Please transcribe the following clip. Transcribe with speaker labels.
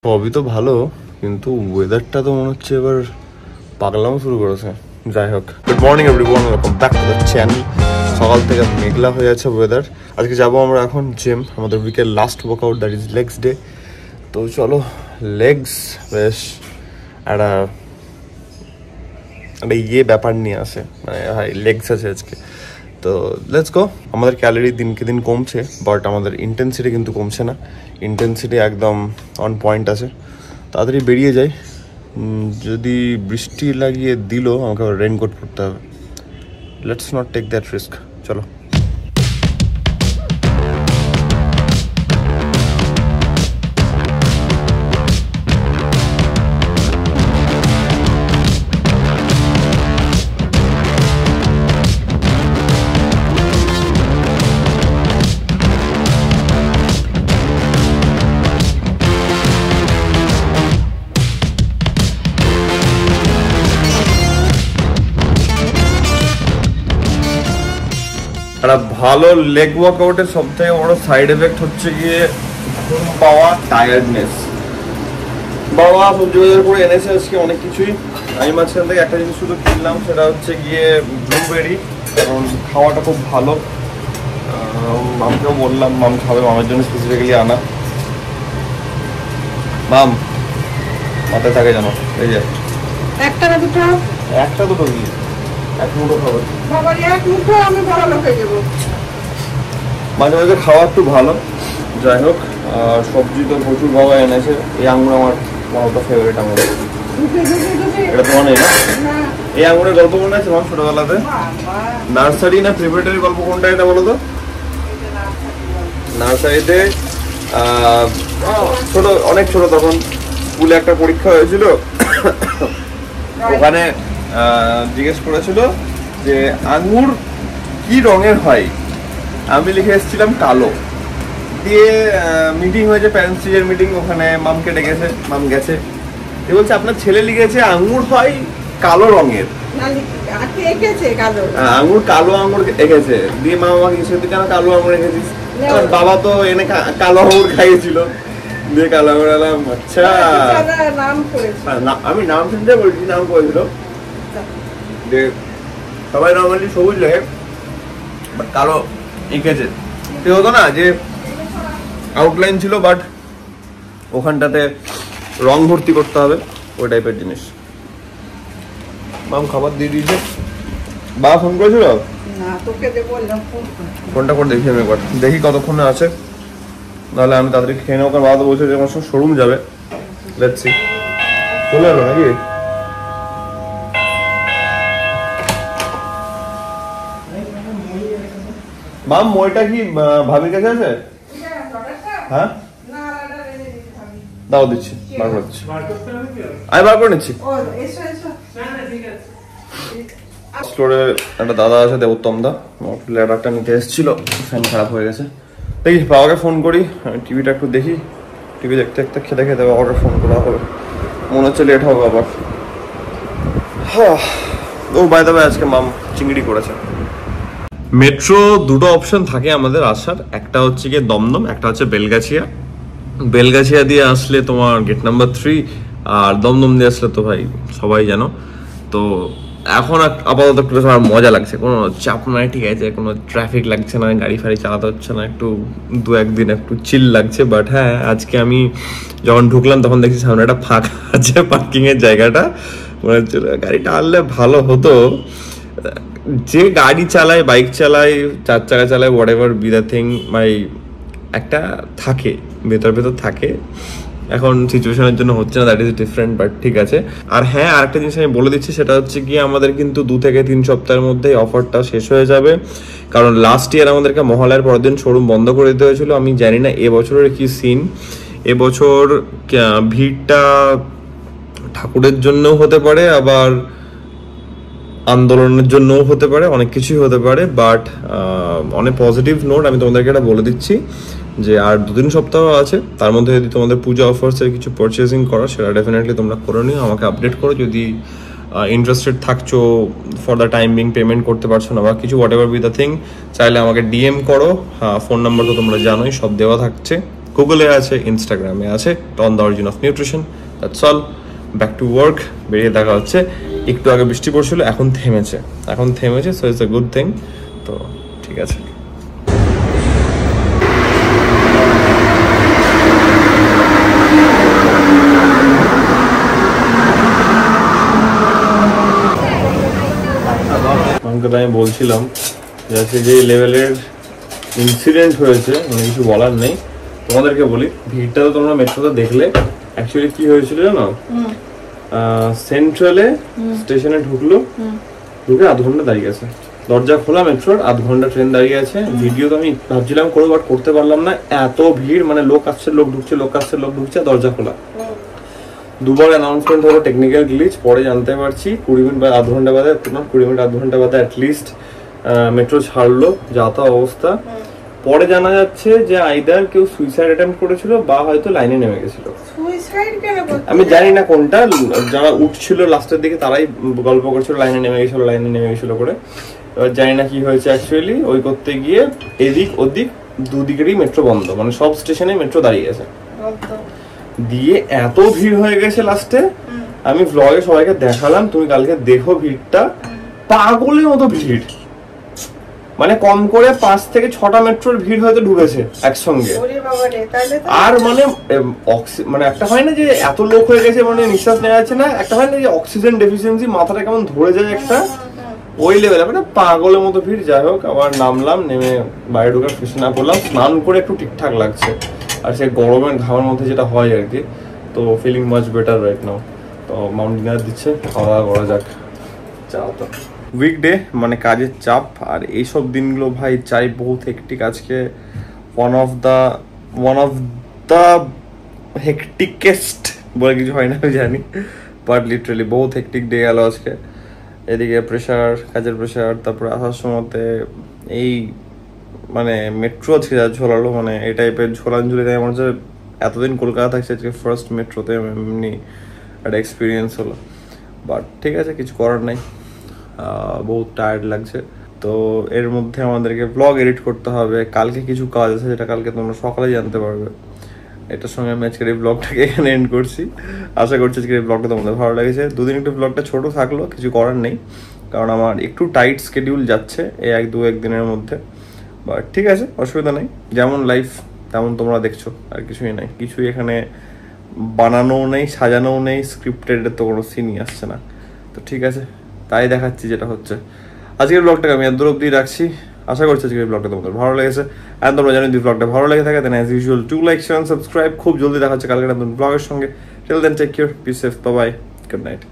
Speaker 1: সবই তো ভালো, কিন্তু ওয়েদারটা তো মনে হচ্ছে এবার পাগলামো শুরু করেছে। যাই হোক, good morning everyone, welcome back to the channel. সকাল থেকে মেঘলা হয়ে আছে ওয়েদার। আজকে যাবো আমরা এখন জিম, আমাদের উইকের last workout, that is legs day. তো চলো, লেগস বেশ একটা ব্যাপার নিয়ে আসে, মানে ভাই লেগস আছে আজকে। তো লেটস গো। আমাদের ক্যালোরি দিনকে দিন কমছে, বাট আমাদের ইন্টেন্সিটি কিন্তু কমছে না। ইন্টেন্সিটি একদম অন পয়েন্ট আছে। তাড়াতাড়ি বেরিয়ে যাই, যদি বৃষ্টি লাগিয়ে দিল আমাকে রেইনকোট পরতে হবে। Let's not take that risk, চলো। একটা ভালো লেগ ওয়ার্কআউটের সব থেকে বড় সাইড এফেক্ট হচ্ছে গিয়ে ঘুম পাওয়া, টায়ার্ডনেস। বাবা সবজি বাজার করে এনেছে আজকে অনেক কিছুই। আমি মাঝখান থেকে একটা জিনিস শুধু কিনলাম, সেটা হচ্ছে গিয়ে ব্লুবেরি, কারণ খাওয়াটা খুব ভালো। মামকেও বললাম, মাম খাবে, মামের জন্য স্পেসিফিক্যালি আনা। মাম মাথায় থাকে জানো, এই যে একটা না দুটো, একটা দুটো কি এক মুঠো খাবার, মাঝে মাঝে খাওয়া একটু ভালো। যাই হোক, সবজি তো প্রচুর বাবা এনেছে। এই আঙুর আমার বাবাটা ফেভারিট আঙুর। এটা তোমার নেই না? এই আঙুরের গল্প মনে আছে আমার ছোটবেলাতে? নার্সারি না প্রিপারেটরি গল্প কোনটা এটা বলো তো? নার্সারিতে ছোট, অনেক ছোট তখন, স্কুলে একটা পরীক্ষা হয়েছিল। ওখানে জিজ্ঞেস করেছিল যে আঙ্গুর কি রঙের হয়। আমি লিখে এসেছিলাম কালো। দিয়ে মিটিং হয়েছে, প্যারেন্টস টিচার মিটিং, ওখানে মামকে ডেকেছে, মাম গেছে। দিয়ে বলছে আপনার ছেলে লিখেছে আঙ্গুর হয় কালো রঙের, আঙ্গুর কালো আঙ্গুর এঁকেছে। দিয়ে মা আমাকে সেদিকে কেন কালো আঙ্গুর এঁকেছিস? বাবা তো এনে কালো আঙ্গুর খাইয়েছিল। দিয়ে কালো আঙ্গুর এলাম। আচ্ছা, আমি নাম শুনতে বলছি, নাম করেছিল। যে সবাই নর্মালি সবুজ লেখে, বাট কালো এঁকেছে। সে হতো না যে আউটলাইন ছিল, বাট ওখানটাতে রং ভর্তি করতে হবে, ওই টাইপের জিনিস। মাম খাবার দিয়ে দিয়েছে। বাবা ফোন করেছিল? ফোনটা করে দেখি আমি একবার, দেখি কতক্ষণে আছে। নাহলে আমি তাড়াতাড়ি খেয়ে নেবো, কারণ বাবা তো বলছে যে আমার সব শোরুম যাবে। Let's see. চলে এলো নাকি? মাম মইটা কি ভাবির কাছে আছে? হ্যাঁ দাও, দিচ্ছি, বার করে দিচ্ছি। আমি বার করে নিচ্ছি। স্টোরে একটা দাদা আছে, দেবোত্তম দা, ল্যাডারটা নিতে এসেছিল, ফ্যান খারাপ হয়ে গেছে। দেখি বাবাকে ফোন করি, আমি টিভিটা একটু দেখি। টিভি দেখতে দেখতে খেতে খেতে বাবাকে ফোন করা হবে, মনে হচ্ছে লেট হবে আবার। ও বাই দ্য ওয়ে, আজকে মাম চিংড়ি করেছে। মেট্রো দুটো অপশন থাকে আমাদের আসার, একটা হচ্ছে গিয়ে দমদম, একটা হচ্ছে বেলগাছিয়া। বেলগাছিয়া দিয়ে আসলে তোমার গেট নাম্বার 3, আর দমদম দিয়ে আসলে তো ভাই সবাই জানো। তো এখন আপাতত একটু আমার মজা লাগছে, কোনো চাপ নাই, ঠিক আছে, কোনো ট্রাফিক লাগছে না, গাড়ি ফাড়ি চালাতে হচ্ছে না, একটু 2-1 দিন একটু চিল লাগছে। বাট হ্যাঁ, আজকে আমি যখন ঢুকলাম তখন দেখছি সামনে একটা ফাঁকা আছে পার্কিংয়ের জায়গাটা। মনে হচ্ছিল গাড়িটা আনলে ভালো হতো। যে গাড়ি চালায়, বাইক চালায়, 4 চাকা চালায়, what ever be the thing, ভাই একটা থাকে ভেতর থাকে। এখন সিচুয়েশনের জন্য হচ্ছে না, দ্যাট ইজ ডিফারেন্ট, বাট ঠিক আছে। আর হ্যাঁ, আরেকটা জিনিস আমি বলে দিচ্ছি, সেটা হচ্ছে কি আমাদের কিন্তু 2 থেকে 3 সপ্তাহের মধ্যে অফারটা শেষ হয়ে যাবে। কারণ লাস্ট ইয়ার আমাদেরকে মহালয়ার পরের দিন শোরুম বন্ধ করে দিতে হয়েছিল। আমি জানি না এবছরের কি সিন। এবছর ভিড়টা ঠাকুরের জন্যও হতে পারে, আবার আন্দোলনের জন্যও হতে পারে, অনেক কিছুই হতে পারে। বাট অনেক পজিটিভ নোট আমি তোমাদেরকে এটা বলে দিচ্ছি যে আর 2-3 সপ্তাহ আছে, তার মধ্যে যদি তোমাদের পূজা অফার্সের কিছু পারচেজিং করো, সেটা ডেফিনেটলি তোমরা করে নিও, আমাকে আপডেট করো। যদি ইন্টারেস্টেড থাকছো, for the time being payment করতে পারছো না বা কিছু, whatever be the thing, চাইলে আমাকে ডিএম করো। ফোন নাম্বার তো তোমরা জানোই, সব দেওয়া থাকছে। গুগলে আছে, ইনস্টাগ্রামে আছে, ton the origin of nutrition. That's all. Back to work, বেরিয়ে দেখা হচ্ছে। একটু আগে বৃষ্টি পড়ছিল, এখন থেমেছে, so it's a good thing. তো ঠিক আছে। আমি বলছিলাম যে লেভেলের ইনসিডেন্ট হয়েছে, মানে কিছু বলার নেই। তোমাদেরকে বলি, ভিড়টা তো তোমরা মেট্রোতে দেখলে। অ্যাকচুয়ালি কি হয়েছিল জানো, সেন্ট্রালে স্টেশনে ঢুকে আধ ঘন্টা দাঁড়িয়ে গেছে। দরজা খোলা মেট্রোর, আধ ঘন্টা ট্রেন দাঁড়িয়ে আছে। ভিডিও তো আমি ভাবছিলাম করবো, বাট করতে পারলাম না, এত ভিড়। মানে লোক আসছে, লোক ঢুকছে, লোক আসছে, লোক ঢুকছে, দরজা খোলা। দুবার অ্যানাউন্সমেন্ট হলো টেকনিক্যাল গ্লিচ, পরে জানতে পারছি 20 মিনিট বা আধ ঘন্টা বাদে, 20 মিনিট আধ ঘন্টা বাদে অ্যাটলিস্ট মেট্রো ছাড়লো। যা তা অবস্থা। পরে জানা যাচ্ছে যে আইদার কেউ সুইসাইড অ্যাটেম্প্ট করেছিল বা হয়তো লাইনে নেমে গেছিল। আমি জানি না কোনটা। যারা উঠছিল লাস্টের দিকে তারাই গল্প করছিল লাইনে নেমে গেছিল করে। এবার জানি না কি হয়েছে অ্যাকচুয়ালি। ওই করতে গিয়ে এদিক ওদিক দুদিকেরই মেট্রো বন্ধ, মানে সব স্টেশনে মেট্রো দাঁড়িয়ে গেছে। দিয়ে এত ভিড় হয়ে গেছে লাস্টে, আমি ভ্লগে সবাইকে দেখালাম, তুমি কালকে দেখো ভিড়টা, পাগলের মতো ভিড়। মানে কম করে 5 থেকে 6টা মেট্রোর ভিড় হয়তো ঢুকেছে একসঙ্গে। আর মানে একটা হয় না যে এত লোক হয়ে গেছে, মানে নিঃশ্বাস নেওয়া যাচ্ছে না, একটা হয় না যে অক্সিজেন ডেফিসিয়েন্সি, মাথাটা কেমন ধরে যায় একটা, ওই লেভেলে মানে পাগলের মতো ভিড়। যাই হোক, আবার নামলাম, নেমে বাইরে ঢোকার ফ্রেশন আপ করলাম, স্নান করে একটু ঠিকঠাক লাগছে। আর সে গরমের ঘামের মধ্যে যেটা হয় আর কি, তো feeling much better right now. তো মাউন্ট ডিনার দিচ্ছে, খাওয়া দাওয়া করা যাক। যাও তো। উইকডে মানে কাজের চাপ, আর এইসব দিনগুলো ভাই চাই বহুত হেক্টিক। আজকে ওয়ান অফ দ্য হেক্টিকেস্ট বলে কিছু হয় না আমি জানি, বাট লিটারালি বহুত হেক্টিক ডে গেল আজকে। এদিকে প্রেশার, কাজের প্রেশার, তারপরে আসার সময়তে এই মানে মেট্রো আজকে যা ঝোলালো, মানে এই টাইপের ঝোলাঞ্ঝুলি তাই আমার হচ্ছে। এতদিন কলকাতা থাকছে, আজকে ফার্স্ট মেট্রোতে এমনি একটা এক্সপিরিয়েন্স হলো। বাট ঠিক আছে, কিছু করার নাই, বহুত টায়ার্ড লাগছে। তো এর মধ্যে আমাদেরকে ব্লগ এডিট করতে হবে। কালকে কিছু কাজ আছে, যেটা কালকে তোমরা সকালে জানতে পারবে। এটার সঙ্গে আমি আজকের এই ব্লগটাকে এখানে এন্ড করছি। আশা করছি আজকের এই ব্লগটা তোমাদের ভালো লেগেছে। দুদিন একটু ব্লগটা ছোট থাকলো, কিছু করার নেই, কারণ আমার একটু টাইট স্কেডিউল যাচ্ছে এই 1-2 দিনের মধ্যে। বাট ঠিক আছে, অসুবিধা নেই। যেমন লাইফ তেমন তোমরা দেখছো, আর কিছুই নাই। কিছুই এখানে বানানোও নেই, সাজানোও নেই, স্ক্রিপ্টেডের তো কোনো সিনই আসছে না। তো ঠিক আছে, তাই দেখাচ্ছি যেটা হচ্ছে। আজকের ব্লগটাকে আমি এত দূর অব্দি রাখছি। আশা করছি আজকের ব্লগটা তোমাদের ভালো লেগেছে। আর তোমরা জানো যদি ব্লগটা ভালো লেগে থাকে, then as usual do like, share, subscribe. খুব জলদি দেখা হচ্ছে কালকে নতুন ব্লগের সঙ্গে। Till then take care, be safe, bye bye, good night.